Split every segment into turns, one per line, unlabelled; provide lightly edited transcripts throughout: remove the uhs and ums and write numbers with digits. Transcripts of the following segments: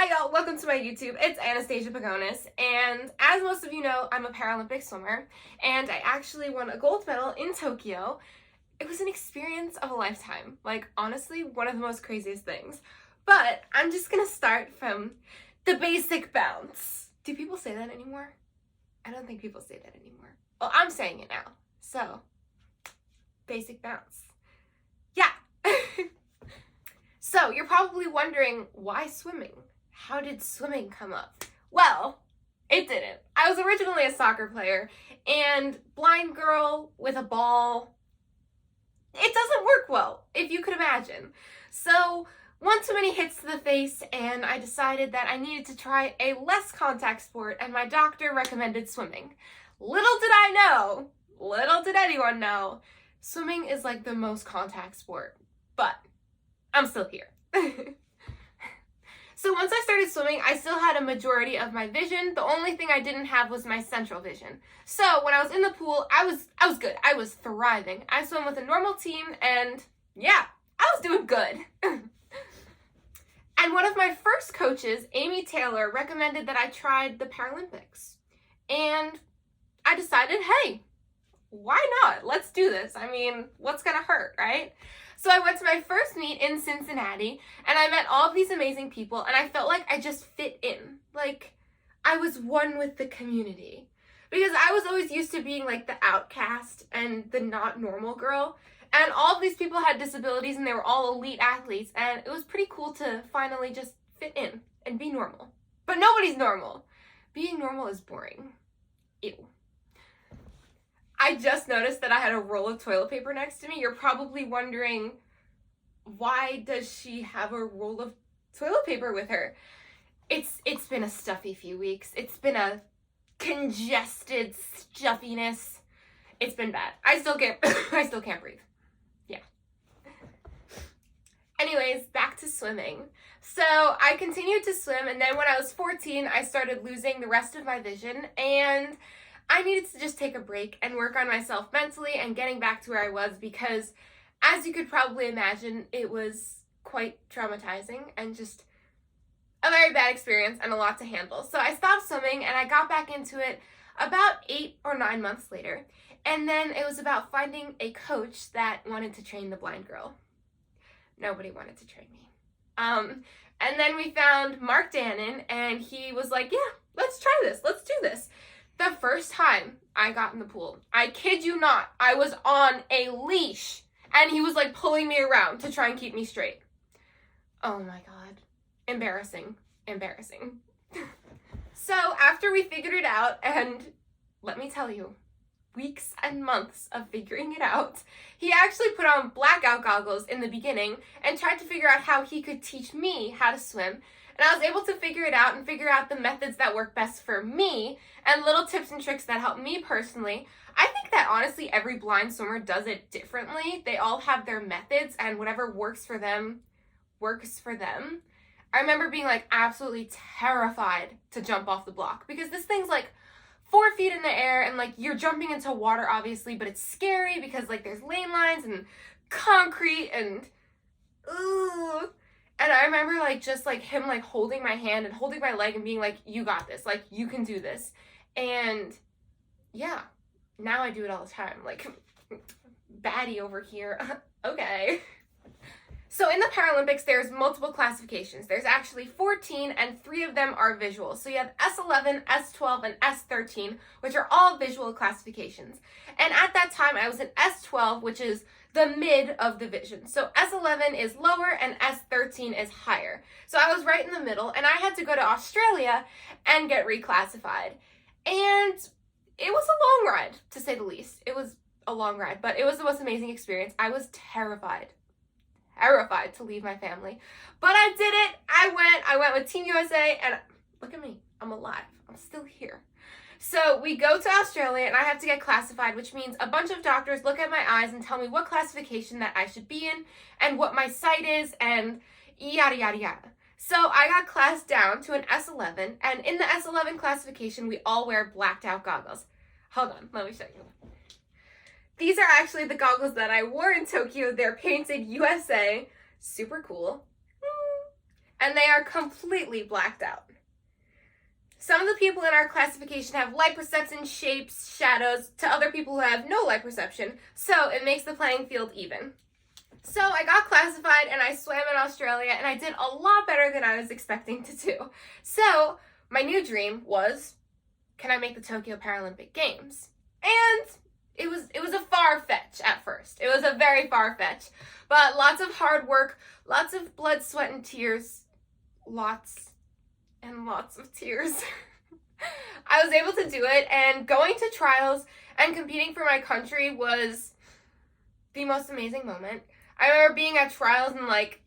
Hi y'all, welcome to my YouTube. It's Anastasia Pagonis, and as most of you know, I'm a Paralympic swimmer, and I actually won a gold medal in Tokyo. It was an experience of a lifetime. Like, honestly, one of the most craziest things. But I'm just gonna start from the basic bounce. Do people say that anymore? I don't think people say that anymore. Well, I'm saying it now. So, basic bounce. Yeah. So, you're probably wondering, why swimming? How did swimming come up? Well, it didn't. I was originally a soccer player, and blind girl with a ball, it doesn't work well, if you could imagine. So, one too many hits to the face, and I decided that I needed to try a less contact sport, and my doctor recommended swimming. Little did anyone know, swimming is like the most contact sport, but I'm still here. So once I started swimming, I still had a majority of my vision. The only thing I didn't have was my central vision. So when I was in the pool, I was good. I was thriving. I swam with a normal team, and yeah, I was doing good. And one of my first coaches, Amy Taylor, recommended that I tried the Paralympics. And I decided, hey, why not? Let's do this. I mean, what's gonna hurt, right? So I went to my first meet in Cincinnati, and I met all of these amazing people, and I felt like I just fit in. Like, I was one with the community. Because I was always used to being like the outcast and the not normal girl, and all of these people had disabilities, and they were all elite athletes, and it was pretty cool to finally just fit in and be normal. But nobody's normal. Being normal is boring. Ew. I just noticed that I had a roll of toilet paper next to me. You're probably wondering, why does she have a roll of toilet paper with her? It's been a stuffy few weeks. It's been a congested stuffiness. It's been bad. I still can't breathe. Yeah. Anyways, back to swimming. So I continued to swim, and then when I was 14, I started losing the rest of my vision, and I needed to just take a break and work on myself mentally and getting back to where I was, because as you could probably imagine, it was quite traumatizing and just a very bad experience and a lot to handle. So I stopped swimming and I got back into it about 8 or 9 months later. And then it was about finding a coach that wanted to train the blind girl. Nobody wanted to train me. And then we found Mark Dannon, and he was like, yeah, let's try this. Let's do this. The first time I got in the pool, I kid you not, I was on a leash, and he was like pulling me around to try and keep me straight. Oh my God. Embarrassing. So after we figured it out, and let me tell you, weeks and months of figuring it out, he actually put on blackout goggles in the beginning and tried to figure out how he could teach me how to swim. And I was able to figure it out and figure out the methods that work best for me and little tips and tricks that help me personally. I think that honestly every blind swimmer does it differently. They all have their methods, and whatever works for them, works for them. I remember being like absolutely terrified to jump off the block, because this thing's like 4 feet in the air, and like you're jumping into water obviously, but it's scary because like there's lane lines and concrete and ooh. And I remember like just like him like holding my hand and holding my leg and being like, you got this, like you can do this. And yeah, now I do it all the time. Like, baddie over here. Okay. So in the Paralympics, there's multiple classifications. There's actually 14, and 3 of them are visual. So you have S11, S12, and S13, which are all visual classifications. And at that time, I was in S12, which is the mid of the vision. So S11 is lower and S13 is higher. So I was right in the middle, and I had to go to Australia and get reclassified. And it was a long ride, to say the least. It was a long ride, but it was the most amazing experience. I was terrified to leave my family. But I did it. I went with Team USA, and look at me. I'm alive. I'm still here. So we go to Australia, and I have to get classified, which means a bunch of doctors look at my eyes and tell me what classification that I should be in and what my sight is and yada, yada, yada. So I got classed down to an S11, and in the S11 classification, we all wear blacked out goggles. Hold on, let me show you. These are actually the goggles that I wore in Tokyo. They're painted USA. Super cool. and they are completely blacked out. Some of the people in our classification have light perception, shapes, shadows, to other people who have no light perception, so it makes the playing field even. So I got classified and I swam in Australia and I did a lot better than I was expecting to do. So my new dream was, can I make the Tokyo Paralympic Games? And it was a far fetch at first. It was a very far fetch, but lots of hard work, lots of blood, sweat, and tears, lots and lots of tears. I was able to do it, and going to trials and competing for my country was the most amazing moment. I remember being at trials and like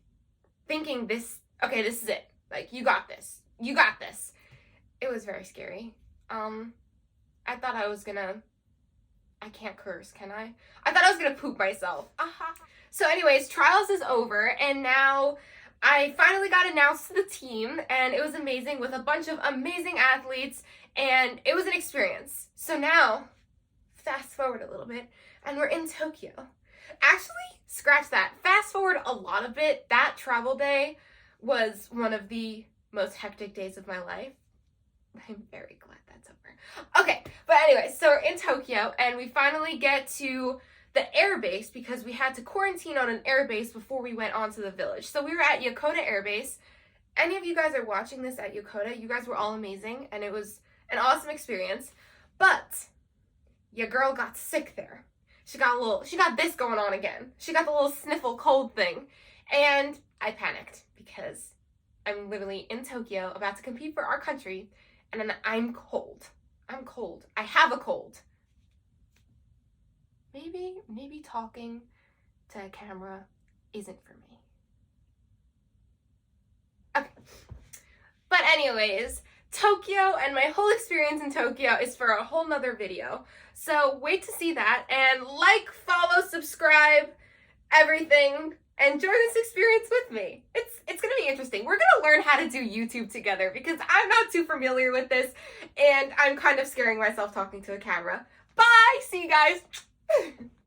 thinking this is it. Like, you got this. You got this. It was very scary. I thought I was gonna, I can't curse, can I? I thought I was gonna poop myself. So anyways, trials is over, and now I finally got announced to the team, and it was amazing with a bunch of amazing athletes, and it was an experience. So now, fast forward a little bit, and we're in Tokyo. Actually, scratch that. Fast forward a lot of it. That travel day was one of the most hectic days of my life. I'm very glad that's over. Okay, but anyway, so we're in Tokyo, and we finally get to the air base because we had to quarantine on an air base before we went on to the village. So we were at Yokota Air Base. Any of you guys are watching this at Yokota, you guys were all amazing, and it was an awesome experience. But your girl got sick there. She got this going on again. She got the little sniffle cold thing. And I panicked because I'm literally in Tokyo about to compete for our country, and then I'm cold. I'm cold. I have a cold. Maybe talking to a camera isn't for me. Okay. But anyways, Tokyo and my whole experience in Tokyo is for a whole nother video. So wait to see that, and like, follow, subscribe, everything, and join this experience with me. It's gonna be interesting. We're gonna learn how to do YouTube together because I'm not too familiar with this, and I'm kind of scaring myself talking to a camera. Bye! See you guys!